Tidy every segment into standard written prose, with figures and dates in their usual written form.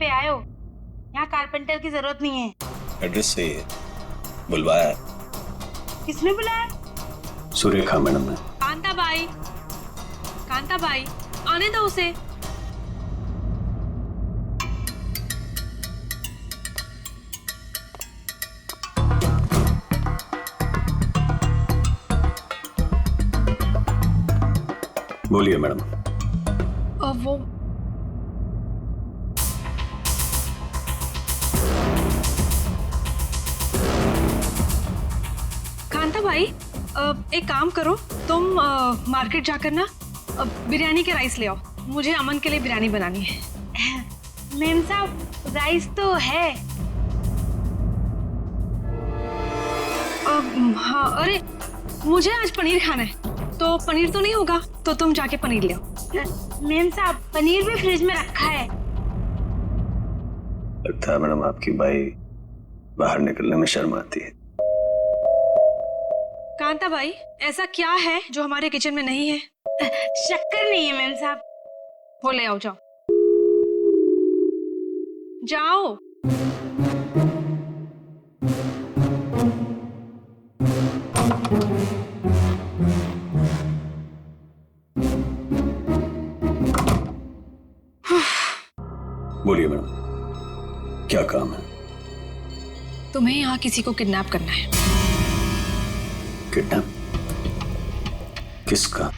पे आए हो। यहाँ कारपेंटर की जरूरत नहीं है। एड्रेस सही है, बुलवाया है। किसने बुलाया? सुरेखा मैडम ने। कांता बाई, आने दो उसे। बोलिए मैडम। वो कांता भाई, एक काम करो, तुम मार्केट जाकर ना बिरयानी के राइस ले आओ। मुझे अमन के लिए बिरयानी बनानी है। मैम साहब, राइस तो है। हाँ, अरे मुझे आज पनीर खाना है, तो पनीर तो नहीं होगा, तो तुम जाके पनीर ले आओ। मैम साहब, पनीर भी फ्रिज में रखा है। लगता है मैडम आपकी बाई बाहर निकलने में शर्म आती है। कांता भाई, ऐसा क्या है जो हमारे किचन में नहीं है? शक्कर नहीं है मैम साहब। वो ले आओ, जाओ जाओ। बोलिए मैडम, क्या काम है? तुम्हें यहाँ किसी को किडनैप करना है। किडनैप? किसका?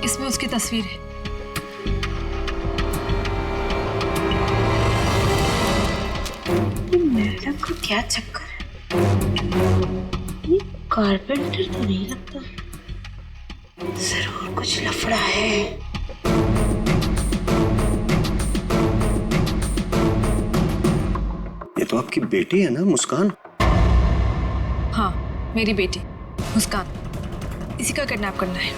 इसमें उसकी तस्वीर है। मैडम को क्या चक्कर है? ये कारपेंटर तो नहीं लगता, जरूर कुछ लफड़ा है। ये तो आपकी बेटी है ना, मुस्कान? हाँ, मेरी बेटी मुस्कान, इसी का किडनैप करना है।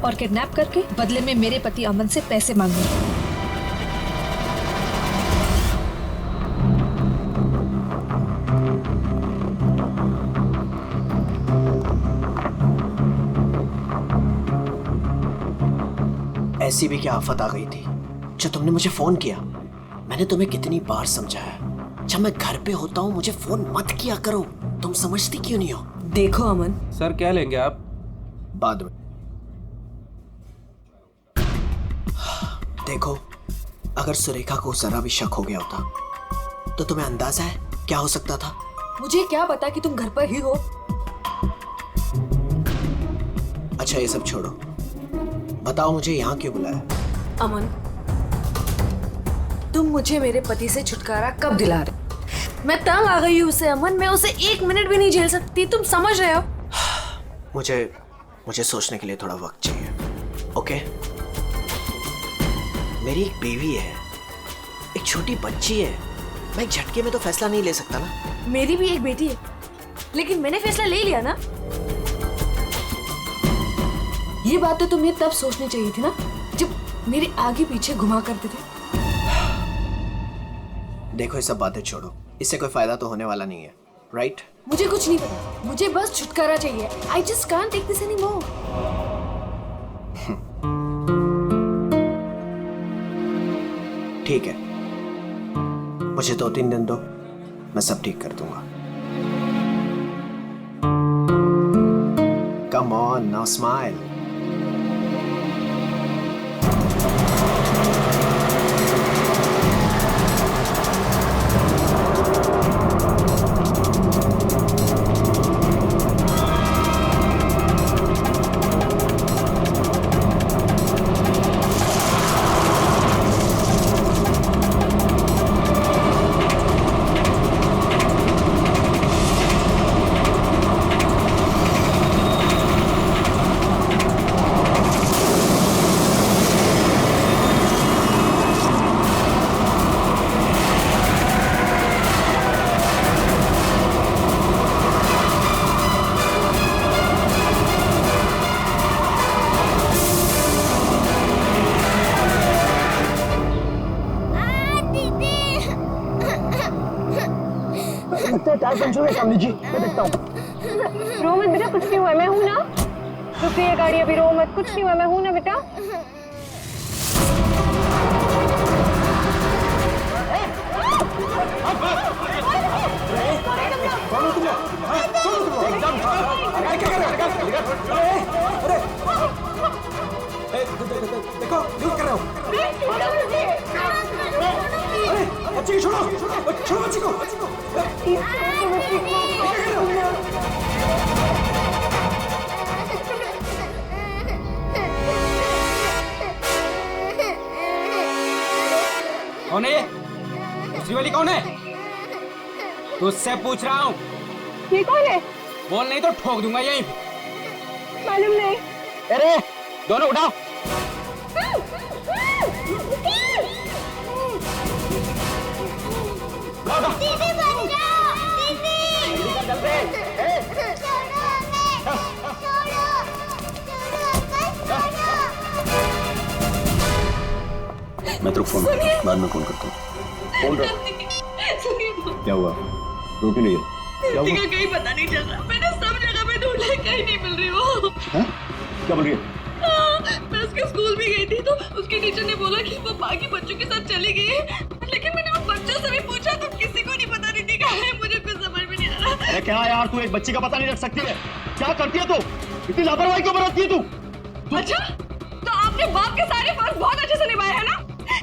और किडनैप करके बदले में मेरे पति अमन से पैसे मांगने। ऐसी भी क्या आफत आ गई थी जो तुमने मुझे फोन किया? मैंने तुम्हें कितनी बार समझाया, जब मैं घर पे होता हूँ मुझे फोन मत किया करो। तुम समझती क्यों नहीं हो? देखो अमन, सर क्या लेंगे आप? बाद में। देखो, अगर सुरेखा को जरा भी शक हो गया होता तो तुम्हें अंदाजा है क्या हो सकता था? मुझे क्या पता कि तुम घर पर ही हो। अच्छा ये सब छोड़ो, बताओ मुझे यहाँ क्यों बुलाया? अमन, तुम मुझे मेरे पति से छुटकारा कब दिला रहे? मैं तंग आ गई हूँ उससे अमन, मैं उसे 1 मिनट भी नहीं झेल सकती, तुम समझ रहे हो? मुझे सोचने के लिए थोड़ा वक्त चाहिए, ओके? मेरी एक बेबी है, एक छोटी बच्ची है, मैं एक झटके में तो फैसला नहीं ले सकता ना। मेरी भी एक बेटी है, लेकिन मैंने फैसला ले लिया ना। ये बात तो तुम्हें तब सोचनी चाहिए थी ना, जब मेरे आगे पीछे घुमा करते थे। देखो ये सब बातें छोड़ो, इससे कोई फायदा तो होने वाला नहीं है, राइट? मुझे कुछ नहीं पता, मुझे बस छुटकारा चाहिए। I just can't take this anymore. ठीक है, मुझे 2-3 दिन दो, मैं सब ठीक कर दूंगा। Come on, now smile. लगता है टायर पंचर है सामने जी, मैं देखता हूँ। रो मत बेटा, कुछ नहीं हुआ, मैं हूँ ना। रुक गई है गाड़ी, अभी रो मत, कुछ नहीं हुआ, मैं हूँ ना बेटा। देखो क्या कर रहे हो? बच्ची छोड़ो, छोड़ो बच्ची को। कौन है ये? दूसरी वाली कौन है? तुझसे पूछ रहा हूँ। ये कौन है? बोल नहीं तो ठोक दूंगा यहीं पे। मालूम नहीं। अरे दोनों उठाओ। दीदी बच जाओ, दीदी। छोड़ो हमें, छोड़ो, मैं तेरे को फोन करता हूँ, बाद में फोन करता हूँ। फोन रख। क्या हुआ? रो क्यों नहीं है? क्या हुआ? कहीं पता नहीं चल रहा, मैंने सब जगह पे ढूंढा, कहीं नहीं मिल रही वो। हैं? क्या बोल रही है? मैं उसके स्कूल भी गई थी तो उसके टीचर ने बोला कि वो बाकी बच्चों के साथ चली गई है, लेकिन मैंने वो बच्चों से भी पूछा तो किसी को नहीं पता नहीं थी कहाँ है, मुझे कुछ समझ में नहीं आ रहा। अरे क्या यार, तू एक बच्ची का पता नहीं रख सकती है? क्या करती है तू? इतनी लापरवाही क्यों बरतती है तू? अच्छा, तो आपने बाप के सारे फर्ज बहुत अच्छे से निभाए हैं ना?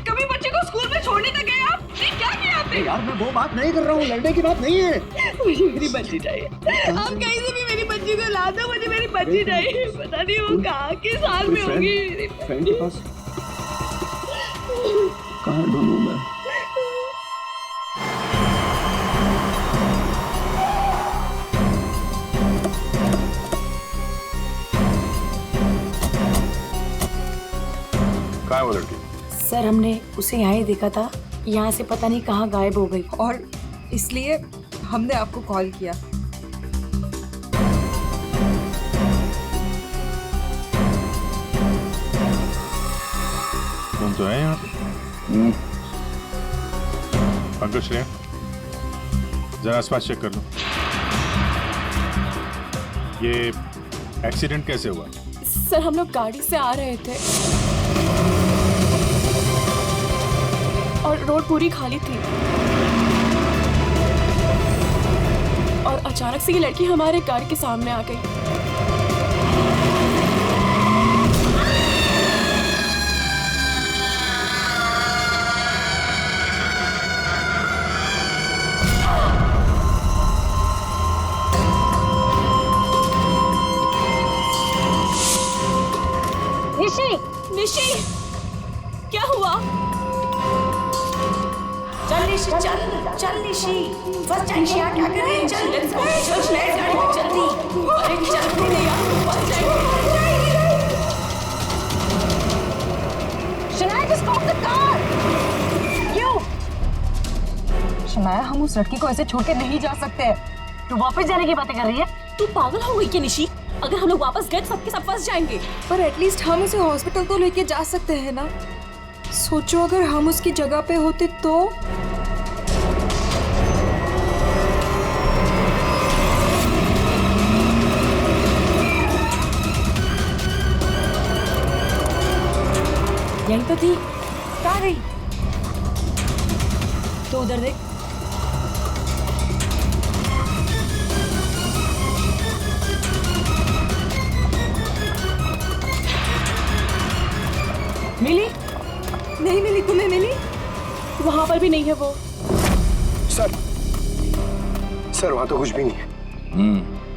कभी बच्चे को स्कूल में छोड़ने तक गए आप? ये क्या किया आपने? यार मैं वो बात नहीं कर रहा हूँ, लड़ने की बात नहीं है। मुझे मेरी बच्ची चाहिए, आप कहीं से भी मेरी बच्ची को ला दो, मुझे मेरी बच्ची चाहिए। पता नहीं वो कहाँ के साल में होगी। फ्रेंड के पास कहाँ ढूंढूं मैं? कहाँ है वो लड़की? सर हमने उसे यहाँ ही देखा था, यहाँ से पता नहीं कहाँ गायब हो गई। और इसलिए हमने आपको कॉल किया। तुम तो है यहाँ पे। पंकज श्रेया, जरा आसपास चेक कर लो। ये एक्सीडेंट कैसे हुआ? सर हम लोग गाड़ी से आ रहे थे और रोड पूरी खाली थी और अचानक से ये लड़की हमारे कार के सामने आ गई। निशी, क्या हुआ? चल निशी, चल निशी, फर्स्ट टाइम क्या कर रही है? चल लेट्स गो, चल गाड़ी में जल्दी। अरे चलती नहीं यार, first time. Shanaya, just stop the car! क्यों? शनाया, हम उस लड़की को ऐसे छोड़ के नहीं जा सकते। तू वापस जाने की बातें कर रही है? तू पागल हो गई क्या निशी? अगर हम लोग वापस गए सबके सब फंस जाएंगे। पर एटलीस्ट हम उसे हॉस्पिटल तो लेके जा सकते हैं ना? सोचो अगर हम उसकी जगह पे होते तो। यहीं तो थी, कहाँ गई? तो उधर देख। मिली? नहीं मिली, तुम्हें मिली? वहां पर भी नहीं है वो। सर वहाँ तो कुछ भी नहीं है।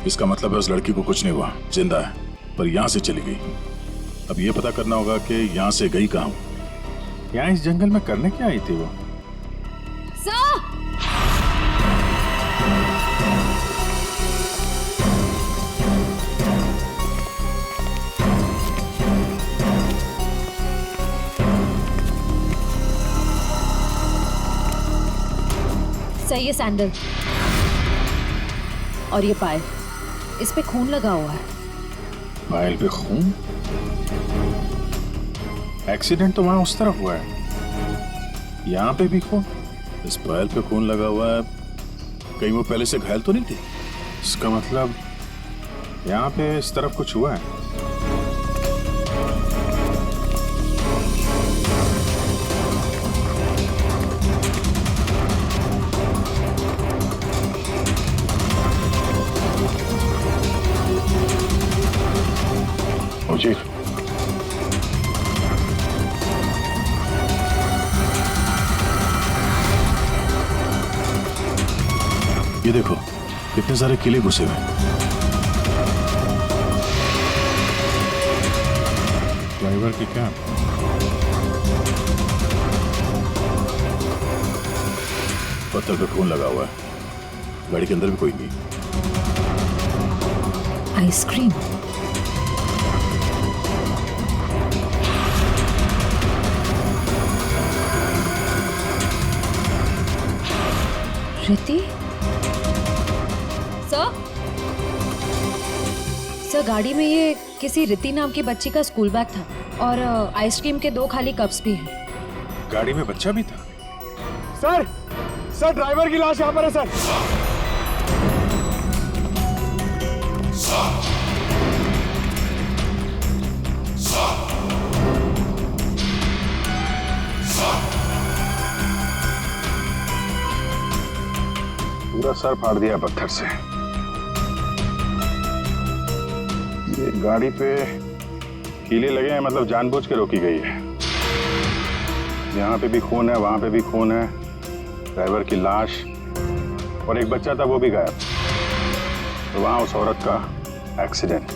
इसका मतलब है उस लड़की को कुछ नहीं हुआ, जिंदा है, पर यहाँ से चली गई। अब ये पता करना होगा कि यहाँ से गई कहाँ। यहाँ इस जंगल में करने क्या आई थी वो? सही है सैंडल और ये पायल, इस पे खून लगा हुआ है। पायल पे खून? एक्सीडेंट तो वहां उस तरफ हुआ है, यहाँ पे भी खून। इस पायल पे खून लगा हुआ है, कहीं वो पहले से घायल तो नहीं थी? इसका मतलब यहाँ पे इस तरफ कुछ हुआ है। मुझे ये देखो कितने सारे किले घुसे हुए। ड्राइवर की क्या? पत्थर पे खून लगा हुआ है। गाड़ी के अंदर भी कोई नहीं। आइसक्रीम। रिति? सर गाड़ी में ये किसी रिति नाम की बच्ची का स्कूल बैग था और आइसक्रीम के 2 खाली कप्स भी हैं। गाड़ी में बच्चा भी था? सर ड्राइवर की लाश यहाँ पर है सर। पूरा सर फाड़ दिया पत्थर से। ये गाड़ी पे कीले लगे हैं, मतलब जानबूझ के रोकी गई है। यहाँ पे भी खून है, वहां पे भी खून है। ड्राइवर की लाश और एक बच्चा था वो भी गायब। तो वहां उस औरत का एक्सीडेंट।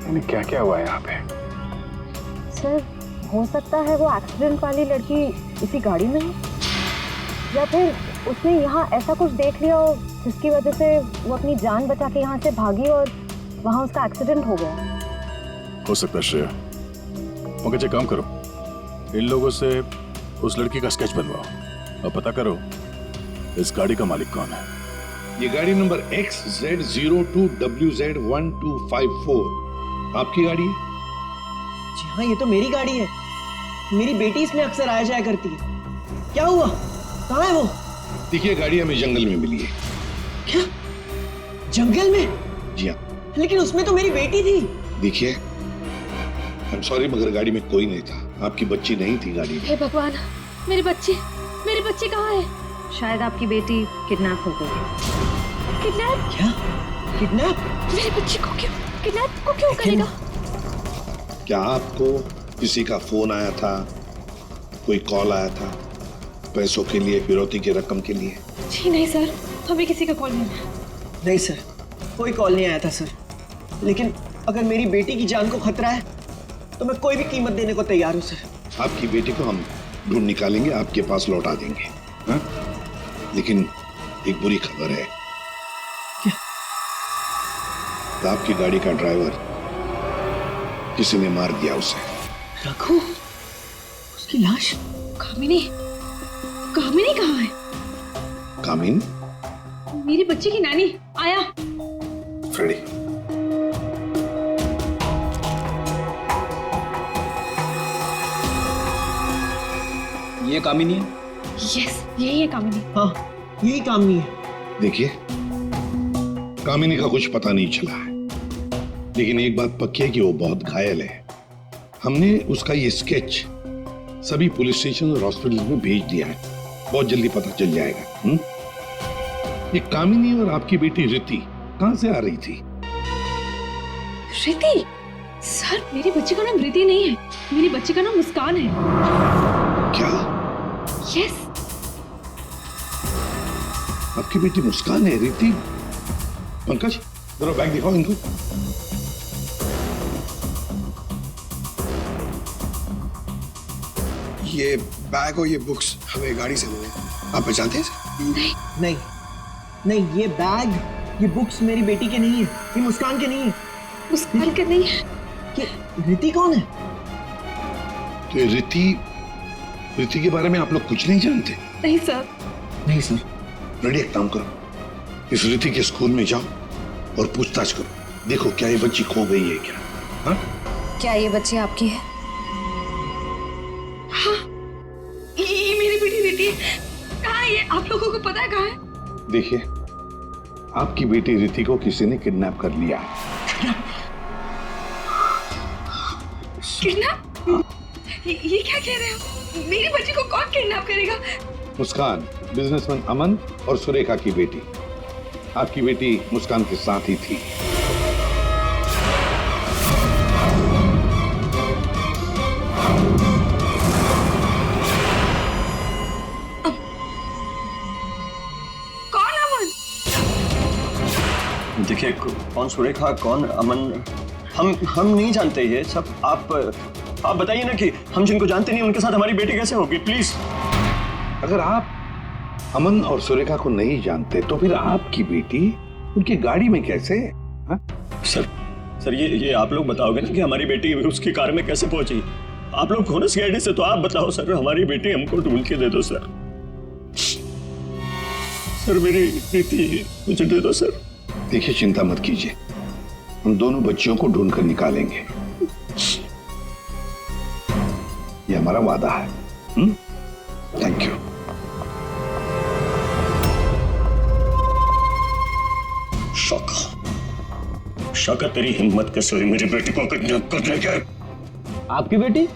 यानी क्या क्या हुआ है यहाँ पे? सर हो सकता है वो एक्सीडेंट वाली लड़की इसी गाड़ी में है, या फिर उसने यहाँ ऐसा कुछ देख लिया हो जिसकी वजह से वो अपनी जान बचा के यहाँ से भागी और वहाँ उसका एक्सीडेंट हो गया। हो सकता है श्रेया। मगर काम करो, इन लोगों से उस लड़की का स्केच बनवाओ और पता करो इस गाड़ी का मालिक कौन है। ये गाड़ी नंबर XZ02WZ1254 आपकी गाड़ी है? जी हाँ, ये तो मेरी गाड़ी है। मेरी बेटी इसमें अक्सर आया जाया करती है। क्या हुआ? कहाँ है वो? देखिए गाड़ी हमें जंगल में मिली है। क्या? जंगल में? जी हाँ। लेकिन उसमें तो मेरी बेटी थी। देखिए आई एम सॉरी मगर गाड़ी में कोई नहीं था। आपकी बच्ची नहीं थी गाड़ी में। हे भगवान, मेरी बच्ची कहाँ है? शायद आपकी बेटी किडनैप हो गई है। किडनैप? क्या? किडनैप? मेरी बच्ची को क्यों करेगा? क्या आपको किसी का फोन आया था, कोई कॉल आया था पैसों के लिए, फिरौती की रकम के लिए? जी नहीं सर, हमें किसी का कॉल नहीं आया। नहीं सर, कोई कॉल नहीं आया था सर। लेकिन अगर मेरी बेटी की जान को खतरा है तो मैं कोई भी कीमत देने को तैयार हूँ सर। आपकी बेटी को हम ढूंढ निकालेंगे, आपके पास लौटा देंगे। हाँ? लेकिन एक बुरी खबर है। क्या? तो आपकी गाड़ी का ड्राइवर किसी ने मार दिया उसे। रघु? उसकी लाश? कामिनी कहाँ है? कामिन? मेरी बच्ची की नानी आया। फ्रेडी, ये कामिनी है? यस, यही है कामिनी। हाँ, यही कामिनी है। देखिए कामिनी का कुछ पता नहीं चला है, लेकिन एक बात पक्की है कि वो बहुत घायल है। हमने उसका ये स्केच सभी पुलिस स्टेशन और हॉस्पिटल में भेज दिया है। बहुत जल्दी पता चल जाएगा। ये कामिनी और आपकी बेटी रिति कहां से आ रही थी? रिति? सर मेरी बच्ची का नाम रिति नहीं है, मेरी बच्ची का नाम मुस्कान है। क्या? यस। आपकी बेटी मुस्कान है? रिति? पंकज जरा बैग दिखाओ इनको। ये बैग और ये बुक्स हमें गाड़ी से मिले। आप पहचानते हैं इसे? नहीं, ये बैग, ये बुक्स मेरी बेटी के नहीं है, ये मुस्कान के नहीं है। मुस्कान के नहीं है? ये रिति कौन है? तो ये रिति के बारे में आप लोग कुछ नहीं जानते? नहीं सर। नहीं सर। रेडी, एक काम करो, इस रिति के स्कूल में जाओ और पूछताछ करो। देखो क्या ये बच्ची खो गई है क्या? हाँ? क्या ये बच्ची आपकी है? हाँ, ये मेरी बेटी रिति है। कहाँ है ये? आप लोगों को पता है कहाँ है? देखिए, आपकी बेटी रिति को किसी ने किडनैप कर लिया है। किडनैप? ये क्या कह रहे हो? मेरी बच्ची को कौन किडनैप करेगा? मुस्कान, बिजनेसमैन अमन और सुरेखा की बेटी। आपकी बेटी मुस्कान के साथ ही थी। कौन अमन? देखिए, कौन सुरेखा कौन अमन हम नहीं जानते ये सब। आप बताइए ना कि हम जिनको जानते नहीं उनके साथ हमारी बेटी कैसे होगी, प्लीज। अगर आप अमन और सुरेखा को नहीं जानते तो फिर आपकी बेटी उनकी गाड़ी में कैसे? हा? सर ये आप लोग बताओगे ना कि हमारी बेटी उसकी कार में कैसे पहुंची? आप लोग हो ना सीआईडी से, तो आप बताओ सर, हमारी बेटी हमको ढूंढ के दे दो सर। सर मेरी बेटी मुझे दे दो सर। देखिए, चिंता मत कीजिए, हम दोनों बच्चियों को ढूंढ कर निकालेंगे। ये हमारा वादा है। Thank you. शौका तेरी हिम्मत कैसे हुई मेरी बेटी को किडनैप करने की? आपकी बेटी?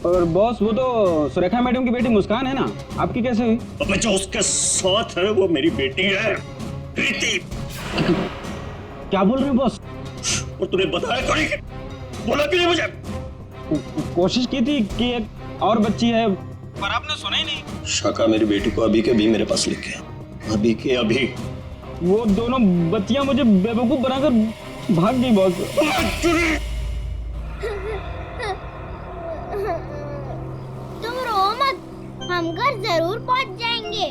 और बॉस, वो तो सुरेखा मैडम की बेटी मुस्कान है ना, आपकी कैसे हुई? अबे जो उसके साथ है वो मेरी बेटी है, प्रीति। क्या बोल रहे हो बॉस? और तूने बताया क्यों नहीं? बोला क्यों नहीं मुझे? कोशिश की थी कि एक और बच्ची है, पर आपने सुना ही नहीं। शाका मेरी बेटी को अभी के अभी मेरे पास लेके, अभी के अभी। वो दोनों बच्चियां मुझे बेवकूफ बनाकर भाग गई बॉस। तुम रो मत, हम घर जरूर पहुंच जाएंगे।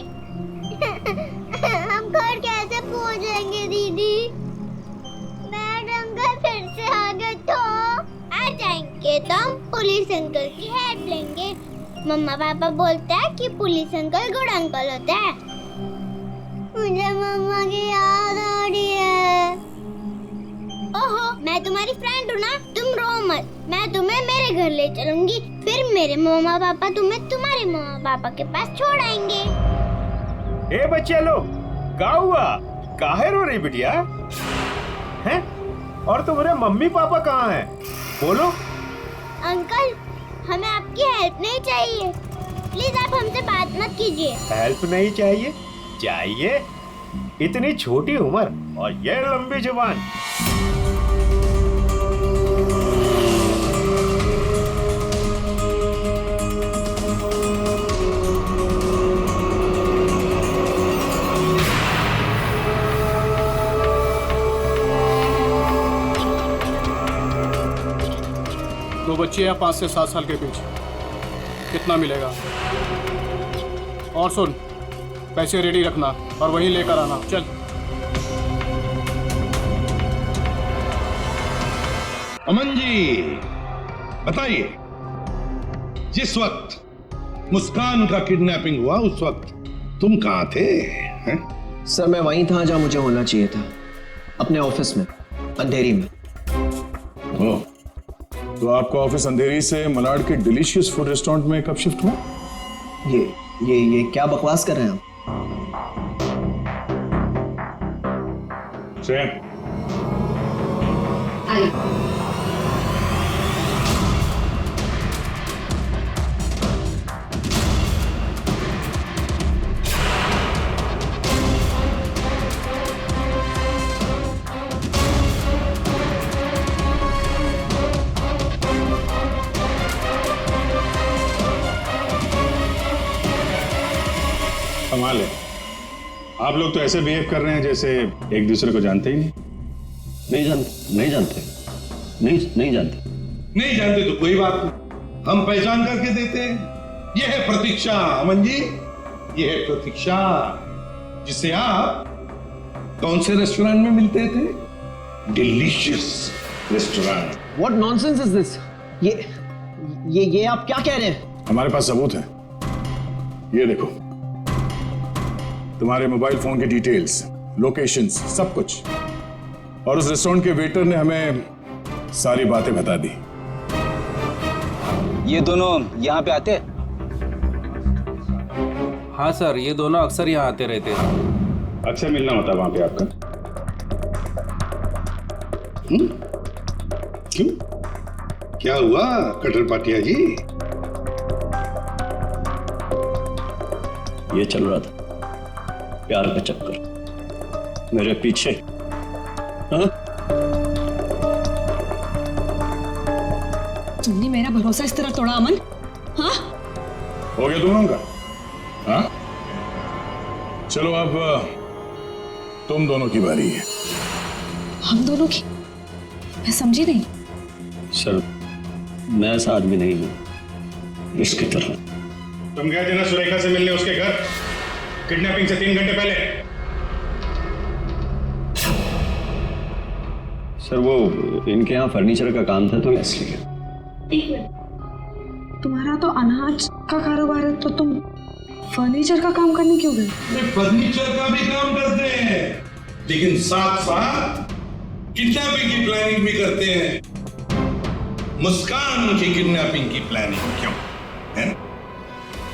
हम घर कैसे पहुंचेंगे दीदी? मैडम घर फिर से आ गए तो आ जाएंगे तो हम पुलिस अंकल की हेल्प लेंगे। मम्मा पापा बोलते हैं कि पुलिस अंकल गुड अंकल होते हैं। मुझे मम्मा की याद आ रही है। ओहो, मैं तुम्हारी फ्रेंड हूँ ना, तुम रो मत। मैं तुम्हें मेरे घर ले चलूंगी, फिर मेरे मम्मा पापा तुम्हें तुम्हारे मम्मा पापा के पास छोड़ आएंगे। ए बच्चे लोग, क्या हुआ? काहे रो रही बिटिया? हैं? और तुम्हारे मम्मी पापा कहाँ हैं? बोलो। अंकल, हमें आपकी हेल्प नहीं चाहिए, प्लीज आप हमसे बात मत कीजिए। हेल्प नहीं चाहिए? चाहिए? इतनी छोटी उम्र और ये लंबी जुबान। दो बच्चे हैं 5 से 7 साल के बीच, कितना मिलेगा? और सुन, पैसे रेडी रखना और वहीं लेकर आना। चल। अमन जी, बताइए, जिस वक्त मुस्कान का किडनैपिंग हुआ उस वक्त तुम कहाँ थे? हैं? सर मैं वहीं था जहाँ मुझे होना चाहिए था, अपने ऑफिस में, अंधेरी में। ओह, तो आपका ऑफिस अंधेरी से मलाड के डिलीशियस फूड रेस्टोरेंट में कब शिफ्ट हुआ? ये क्या बकवास कर रहे हैं आप? कमाल है, आप लोग तो ऐसे बिहेव कर रहे हैं जैसे एक दूसरे को जानते ही नहीं। नहीं जानते। नहीं जानते तो कोई बात नहीं, हम पहचान करके देते हैं। यह है प्रतीक्षा अमन जी, यह है प्रतीक्षा, जिसे आप कौन से रेस्टोरेंट में मिलते थे? Delicious restaurant. What nonsense is this? ये आप क्या कह रहे हैं? हमारे पास सबूत है, ये देखो, तुम्हारे मोबाइल फोन के डिटेल्स, लोकेशंस, सब कुछ। और उस रेस्टोरेंट के वेटर ने हमें सारी बातें बता दी। ये दोनों यहाँ पे आते? हाँ सर, ये दोनों अक्सर यहाँ आते रहते हैं। अक्सर मिलना होता है वहां पे आपका? क्यों, क्या हुआ कटर पाटिया जी? ये चल रहा था प्यार का चक्कर मेरे पीछे। हाँ? तुमने मेरा भरोसा इस तरह तोड़ा अमन? हाँ? हो गया दोनों का? हाँ? चलो अब तुम दोनों की बारी है। हम दोनों की? मैं समझी नहीं। सर, मैं ऐसा आदमी नहीं हूं इसकी तरह। तुम गए थे ना सुरेखा से मिलने उसके घर किडनैपिंग से 3 घंटे पहले? सर वो इनके यहाँ फर्नीचर का काम था तो इसलिए। एक मिनट, तुम्हारा तो अनाज का कारोबार है तो तुम फर्नीचर का काम करने क्यों गए? फर्नीचर का भी काम करते हैं लेकिन साथ साथ किडनैपिंग की प्लानिंग भी करते हैं। मुस्कान की किडनैपिंग की प्लानिंग क्यों है?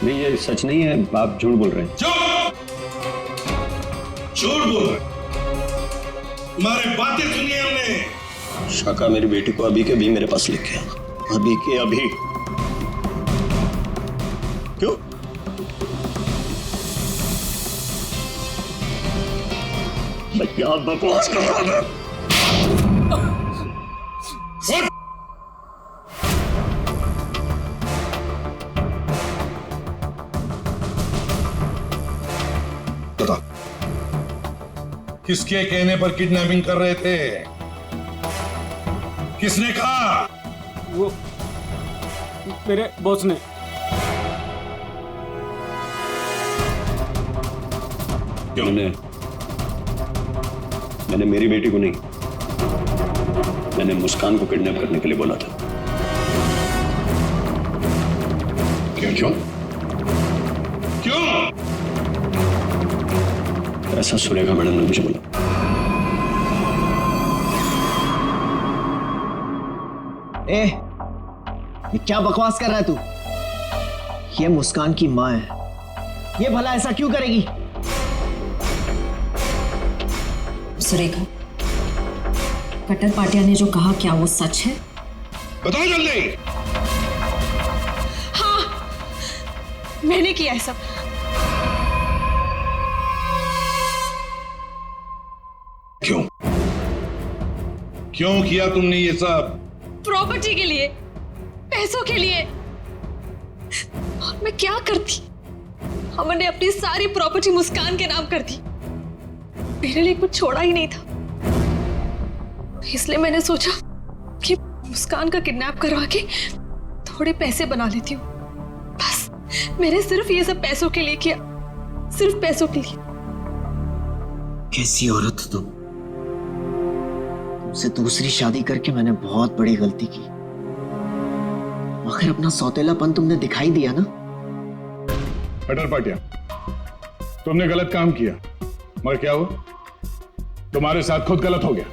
नहीं, ये सच नहीं है, आप झूठ बोल रहे हैं। झूठ बोल रहे? तुम्हारे बातें सुनी हमने। शाका मेरी बेटी को अभी के अभी मेरे पास लेके आ। अभी के अभी। क्यों? मैं क्या बकवास कर रहा था? बता, किसके कहने पर किडनैपिंग कर रहे थे? किसने कहा? वो मेरे बॉस ने। क्यों? मैंने मेरी बेटी को नहीं, मैंने मुस्कान को किडनैप करने के लिए बोला था। क्यों क्यों क्यों? ऐसा सुरेखा मैडम ने मुझे बोला। ए, ये क्या बकवास कर रहा है तू? ये मुस्कान की माँ है, ये भला ऐसा क्यों करेगी? सुरेखा, कटर पाटिया ने जो कहा क्या वो सच है? बताओ जल्दी। हाँ, मैंने किया है सब। क्यों क्यों किया तुमने ये सब? प्रॉपर्टी के लिए, पैसों के लिए। और मैं क्या करती? हमने अपनी सारी प्रॉपर्टी मुस्कान के नाम कर दी। मेरे लिए कुछ छोड़ा ही नहीं था, इसलिए मैंने सोचा कि मुस्कान का किडनैप करवा के थोड़े पैसे बना लेती हूँ। बस मैंने सिर्फ ये सब पैसों के लिए किया, सिर्फ पैसों के लिए। कैसी औरत तुम? तुमसे दूसरी शादी करके मैंने बहुत बड़ी गलती की, मगर अपना सौतेलापन तुमने दिखाई दिया ना। कटर पाटिया, तुमने गलत काम किया, मगर क्या हुआ? तुम्हारे साथ खुद गलत हो गया।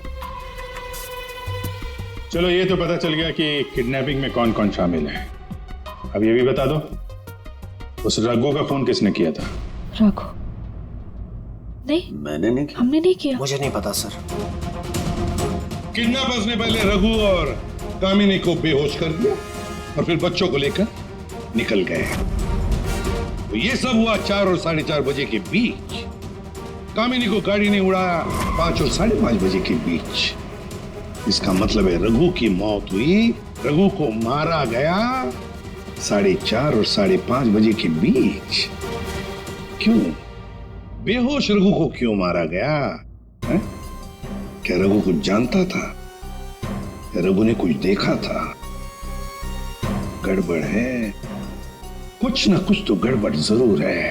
चलो ये तो पता चल गया कि किडनैपिंग में कौन कौन शामिल है। अब ये भी बता दो, उस रघु का फोन किसने किया था? रघु? नहीं, मैंने नहीं किया। हमने नहीं किया। मुझे नहीं पता सर। किडनैपर्स ने पहले रघु और कामिनी को बेहोश कर दिया और फिर बच्चों को लेकर निकल गए। तो ये सब हुआ 4 और 4:30 बजे के बीच। कामिनी को गाड़ी ने उड़ाया 5 और 5:30 बजे के बीच। इसका मतलब है रघु की मौत हुई, रघु को मारा गया 4:30 और 5:30 बजे के बीच। क्यों? बेहोश रघु को क्यों मारा गया है? क्या रघु कुछ जानता था? क्या रघु ने कुछ देखा था? गड़बड़ है, कुछ ना कुछ तो गड़बड़ जरूर है।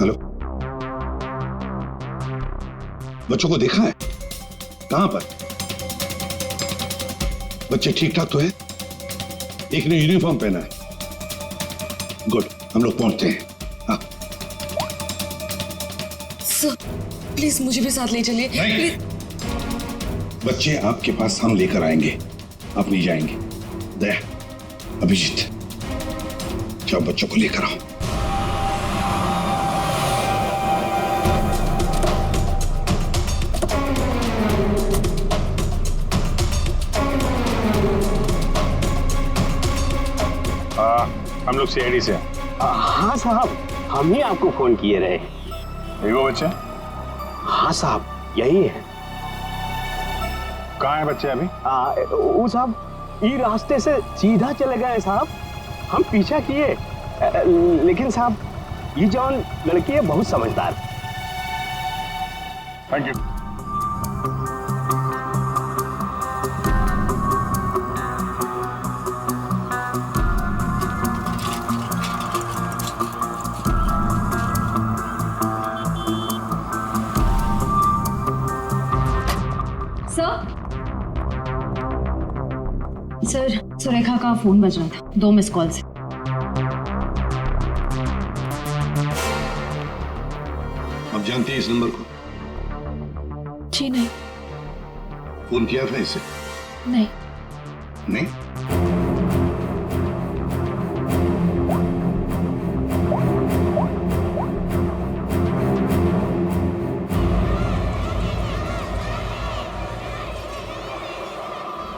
हेलो, बच्चों को देखा है? कहां पर? बच्चे ठीक ठाक तो है? एक ने यूनिफॉर्म पहना है। गुड, हम लोग पहुंचते हैं। हाँ। सर, प्लीज मुझे भी साथ ले चलिए। नहीं, बच्चे आपके पास हम लेकर आएंगे, आप नहीं जाएंगे। दया, अभिजीत, जाओ बच्चों को लेकर आओ। हम लोग सीआईडी से हैं। हाँ साहब, हम ही आपको फोन किए रहे। यही वो बच्चे? हाँ साहब, यही है। कहाँ है बच्चे अभी? वो साहब ये रास्ते से सीधा चले गए साहब। हम पीछा किए, लेकिन साहब ये जौन लड़की है बहुत समझदार। Thank you. सर, सुरेखा का फोन बज रहा था, 2 मिस कॉल से। आप जानते हैं इस नंबर को? जी नहीं। फोन किया था इसे? नहीं। नहीं?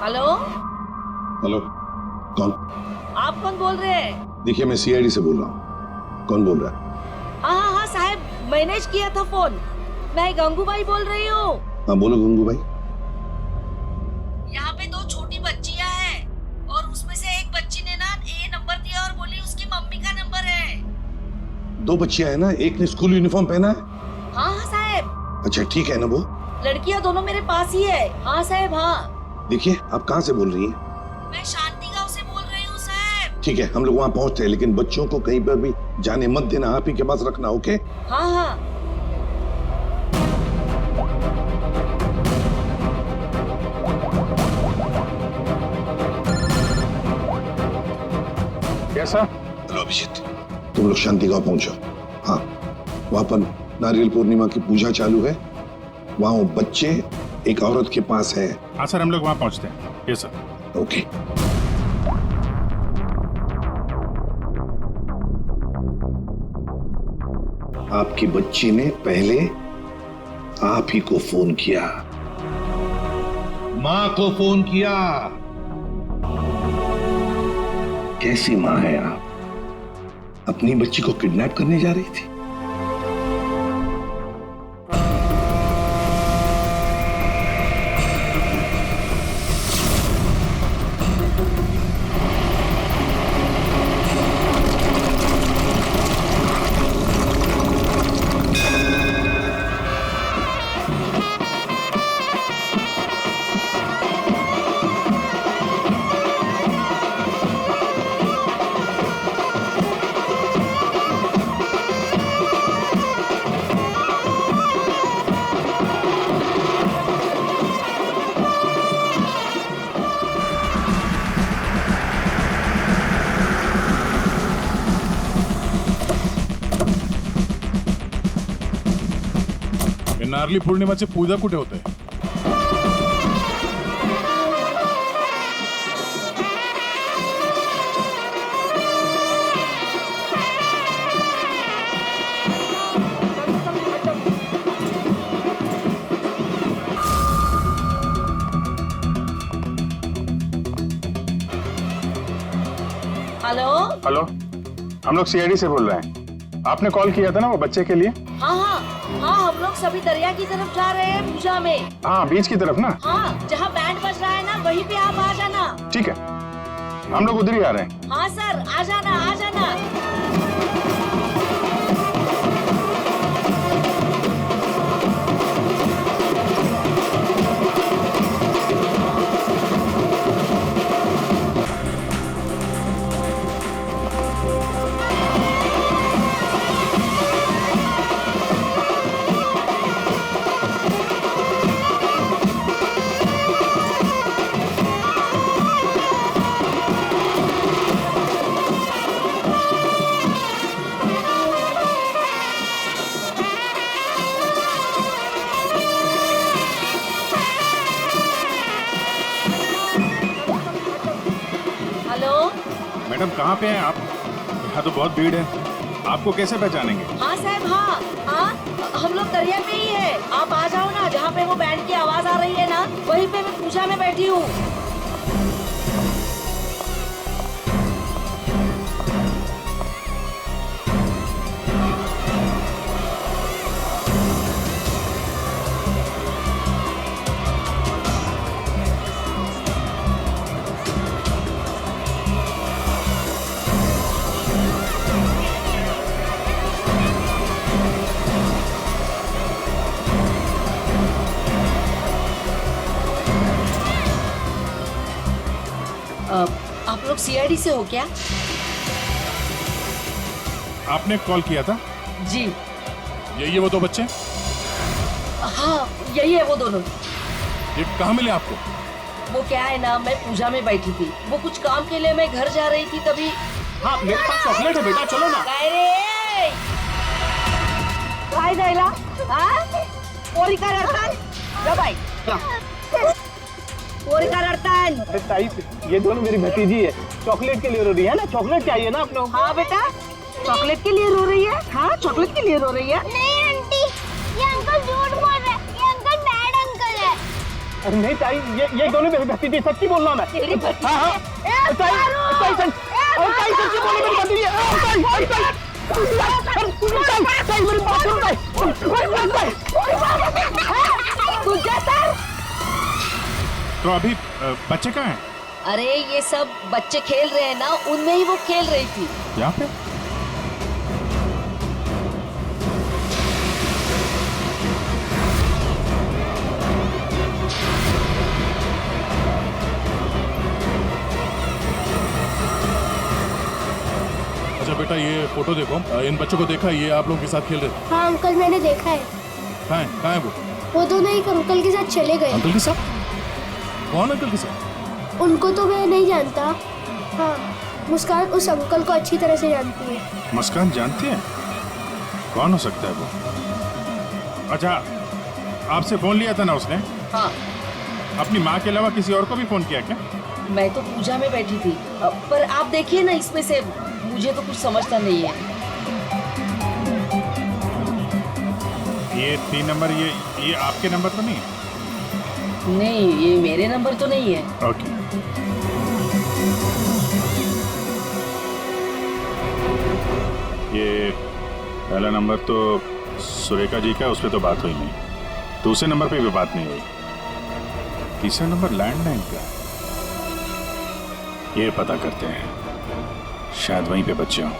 हेलो, हेलो, कौन? आप कौन बोल रहे हैं? देखिए, मैं सीआईडी से बोल रहा हूँ। कौन बोल रहा है? हाँ साहब, मैंने किया था फोन। मैं गंगूबाई बोल रही हूँ। हाँ बोलो गंगूबाई। यहाँ पे 2 छोटी बच्चियाँ हैं और उसमें से एक बच्ची ने ना ये नंबर दिया और बोली उसकी मम्मी का नंबर है। 2 बच्चियां हैं ना, एक ने स्कूल यूनिफॉर्म पहना है। हाँ साहब। अच्छा ठीक है ना वो? लड़कियाँ दोनों मेरे पास ही है। हाँ साहब, हाँ। देखिए, आप कहाँ से बोल रही हैं? मैं शांति गांव से बोल रही हूँ साहब। ठीक है, हम लोग वहाँ पहुँचते हैं, लेकिन बच्चों को कहीं पर भी जाने मत देना, आप ही के पास रखना। ओके? हाँ। कैसा? हेलो अभिजीत, तुम लोग शांति गांव पहुंचो। हाँ, वहाँ पर नारियल पूर्णिमा की पूजा चालू है। वहाँ वो बच्चे एक औरत के पास है। हाँ सर, हम लोग वहाँ पहुँचते हैं। Yes sir. ओके। आपकी बच्ची ने पहले आप ही को फोन किया, माँ को फोन किया। कैसी माँ है आप? अपनी बच्ची को किडनैप करने जा रही थी। नारली पौर्णिमाचे पूजा कुठे होते? हेलो, हम लोग सीआईडी से बोल रहे हैं। आपने कॉल किया था ना वो बच्चे के लिए? हाँ, हम लोग सभी दरिया की तरफ जा रहे हैं पूजा में। हाँ, बीच की तरफ ना? हाँ, जहाँ बैंड बज रहा है ना वहीं पे आप आ जाना। ठीक है, हम लोग उधर ही आ रहे हैं। हाँ सर, आ जाना, आ जाना। मैडम कहाँ पे हैं आप? यहाँ तो बहुत भीड़ है, आपको कैसे पहचानेंगे? हाँ साहब, हाँ, हम लोग दरिया पे ही है। आप आ जाओ ना, जहाँ पे वो बैंड की आवाज आ रही है ना वहीं पे मैं पूजा में बैठी हूँ। सीआईडी से हो क्या? आपने कॉल किया था? जी। यही है वो दो बच्चे? हाँ यही है वो दोनों। ये कहाँ मिले आपको? वो क्या है ना, मैं पूजा में बैठी थी, वो कुछ काम के लिए मैं घर जा रही थी तभी। हाँ मेरे पास चॉकलेट है बेटा, चलो ना। काय जायला पोरी का रडताय? जा बाई पोरी का रडताय? अरे ताई, ये दोनों मेरी भतीजी है, चॉकलेट के लिए रो रही है ना, चॉकलेट चाहिए ना आप लोग। हाँ बेटा, चॉकलेट के लिए रो रही है? हाँ चॉकलेट के लिए रो रही है? नहीं आंटी, ये अंकल झूठ बोल रहे हैं, ये अंकल बैड अंकल है। अरे नहीं ताई, ये दोनों मेरी भतीजी, सच्ची बोल रहा मैं। तेरी भतीजी? हाँ ताई, ताई सच्ची बोलो, मेरी भतीजी है। ताई मेरी बात सुनो ताई। तुझे सर? तो अभी बच्चे कहाँ हैं? अरे ये सब बच्चे खेल रहे हैं ना, उनमें ही वो खेल रही थी। यहाँ पे? अच्छा बेटा, ये फोटो देखो, इन बच्चों को देखा, ये आप लोगों के साथ खेल रहे थे? हाँ अंकल मैंने देखा है। कहाँ है वो दोनों एक अंकल के साथ चले गए। अंकल के साथ? कौन अंकल के साथ? उनको तो मैं नहीं जानता। हाँ मुस्कान उस अंकल को अच्छी तरह से जानती है। मुस्कान जानती है? कौन हो सकता है वो? अच्छा, आपसे फोन लिया था ना उसने? हाँ। अपनी माँ के अलावा किसी और को भी फोन किया क्या? मैं तो पूजा में बैठी थी, पर आप देखिए ना, इसमें से मुझे तो कुछ समझता नहीं है। ये 3 नंबर, ये आपके नंबर तो नहीं है? नहीं, ये मेरे नंबर तो नहीं है। ओके। ये पहला नंबर तो सुरेखा जी का, उस पर तो बात हुई नहीं। दूसरे नंबर पे भी बात नहीं हुई। तीसरा नंबर लैंडलाइन का, ये पता करते हैं, शायद वहीं पे बच्चे हों।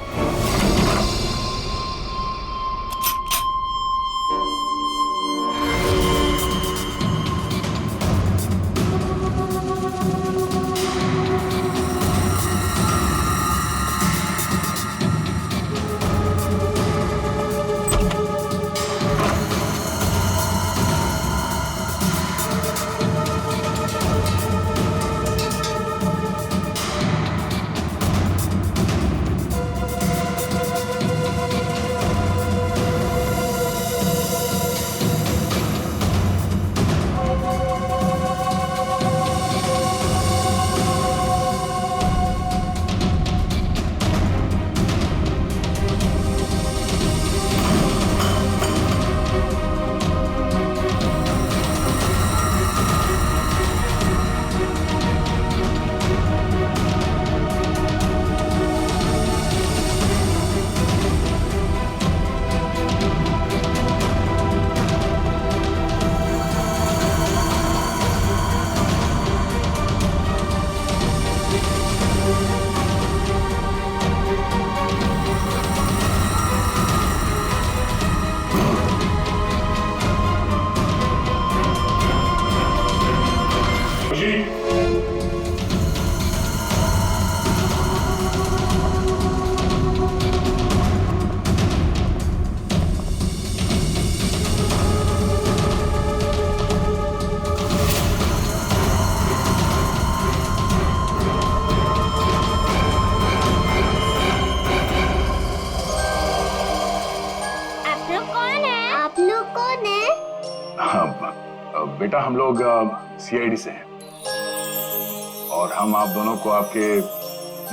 बेटा, हम लोग सीआईडी से हैं और हम आप दोनों को आपके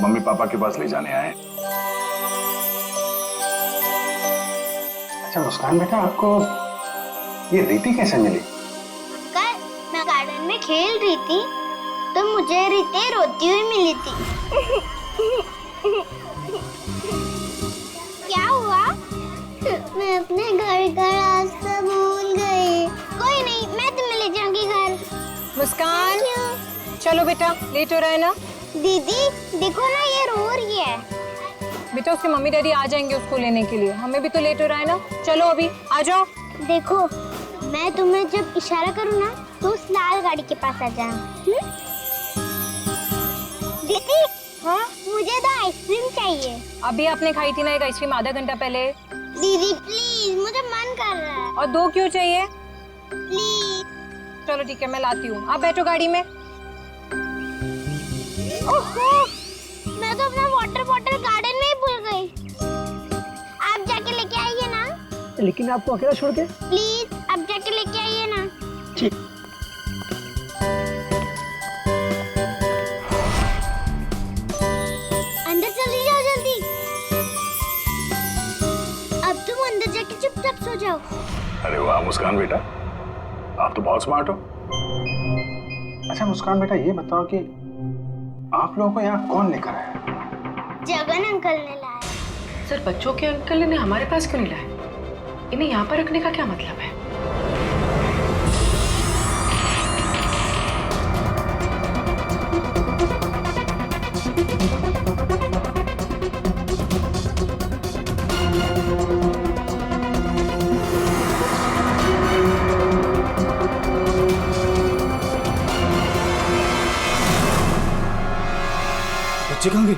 मम्मी पापा के पास ले जाने आए। अच्छा मुस्कान बेटा, आपको ये रीति कैसे मिली? अंकल, मैं गार्डन में खेल रही थी तो मुझे रीति रोती हुई मिली थी। क्या हुआ? मैं अपने घर का रास्ता भूल गई। कोई नहीं, मैं तुम्हें ले जाऊंगी घर। मुस्कान, चलो बेटा, लेट हो रहा है ना? दीदी देखो ना, ये रो रही है। बेटा उसके मम्मी डैडी आ जाएंगे उसको लेने के लिए, हमें भी तो लेट हो रहा है ना। चलो अभी आ जाओ। देखो, मैं तुम्हें जब इशारा करूँ ना तो उस लाल गाड़ी के पास आ जाना। दीदी हाँ मुझे तो आइसक्रीम चाहिए। अभी आपने खाई थी ना एक आइसक्रीम आधा घंटा पहले। दीदी प्लीज, मुझे मन कर रहा है। और 2 क्यों चाहिए? प्लीज। चलो ठीक है, मैं लाती हूँ, आप बैठो गाड़ी में। ओहो, मैं तो अपना वाटर बॉटल गार्डन में ही भूल गई। आप जाके लेके आइए ना। लेकिन आपको अकेला छोड़ के? प्लीज आप जाके लेके आइए ना। ठीक। अंदर चली जाओ जल्दी। अब तुम अंदर जाके चुपचाप सो जाओ। अरे वाह मुस्कान बेटा, आप तो बहुत स्मार्ट हो। अच्छा मुस्कान बेटा, ये बताओ कि आप लोगों को यहाँ कौन लेकर आया? जगन अंकल ने लाया। सर बच्चों के अंकल ने हमारे पास क्यों नहीं लाए? इन्हें यहाँ पर रखने का क्या मतलब है? बच्चे कहाँ गए?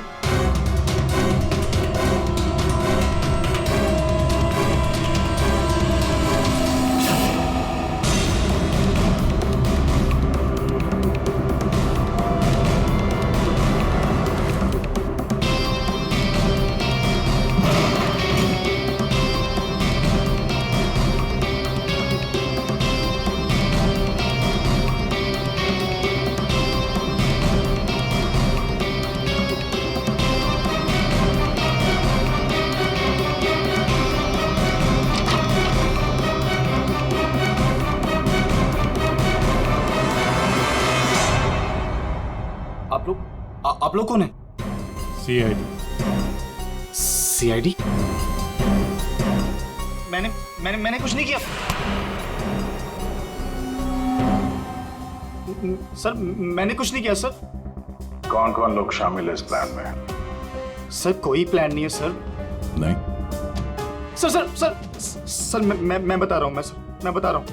आप लोग कौन है? सीआईडी। सीआईडी? मैंने कुछ नहीं किया सर, मैंने कुछ नहीं किया सर। कौन कौन लोग शामिल है इस प्लान में? सर कोई प्लान नहीं है सर। नहीं सर सर सर सर मैं बता रहा हूँ, मैं बता रहा हूँ।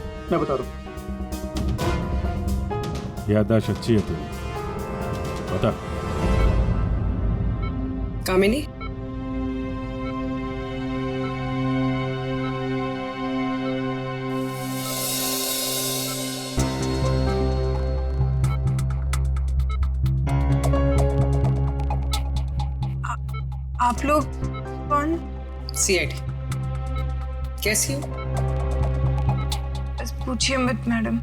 याददाश्त अच्छी है तेरी, बता। कामिनी, आप लोग कौन? सीआईडी। कैसी हो? बस पूछिए मत मैडम,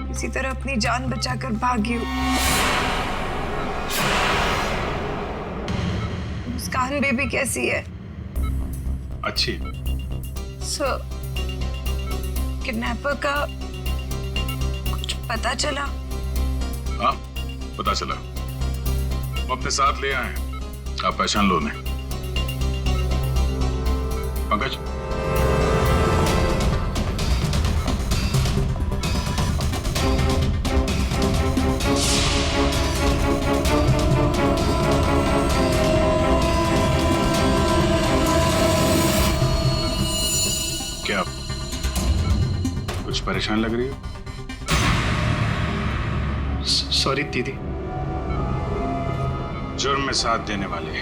किसी तरह अपनी जान बचाकर भागी हूँ। मुस्कान बेबी कैसी है? अच्छी। सर, किडनैपर का कुछ पता चला? हाँ पता चला, वो अपने साथ ले आए हैं, आप पहचान लो उन्हें। पंकज, क्या कुछ परेशान लग रही हो? सॉरी दीदी। जुर्म में साथ देने वाले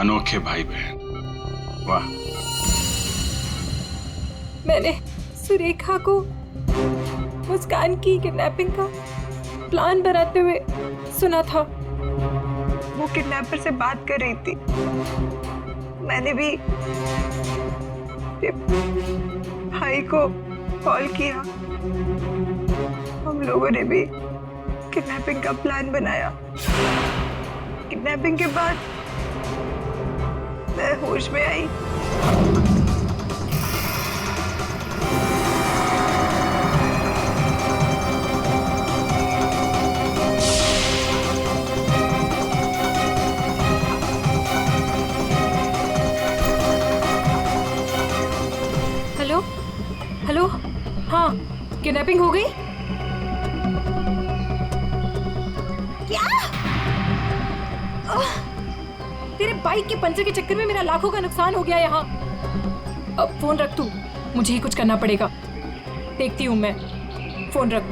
अनोखे भाई बहन, वाह। मैंने सुरेखा को मुस्कान की किडनैपिंग का प्लान बनाते हुए सुना था। वो किडनैपर से बात कर रही थी। मैंने भी भाई को कॉल किया। हम लोगों ने भी किडनैपिंग का प्लान बनाया। किडनैपिंग के बाद मैं होश में आई। हेलो हेलो, हाँ किडनैपिंग हो गई? क्या? तेरे बाइक के पंचर के चक्कर में मेरा लाखों का नुकसान हो गया यहाँ। अब फोन रख तू, मुझे ही कुछ करना पड़ेगा। देखती हूँ मैं, फोन रख।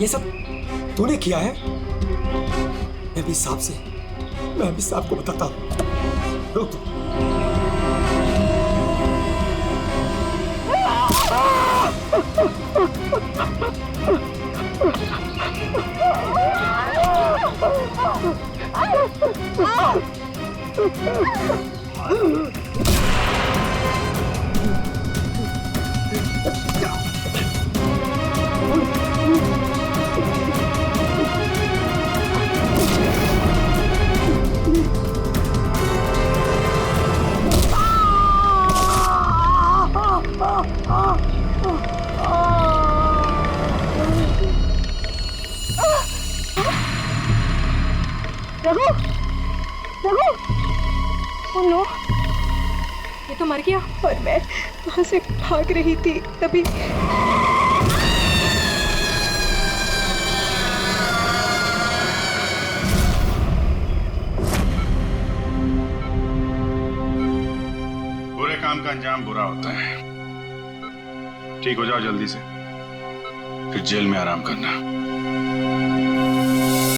ये सब तूने किया है? मैं भी साहब को बताता हूँ। रुक तू। नो, ये तो मर गया और मैं वहां से भाग रही थी तभी। बुरे काम का अंजाम बुरा होता है। ठीक हो जाओ जल्दी से, फिर जेल में आराम करना।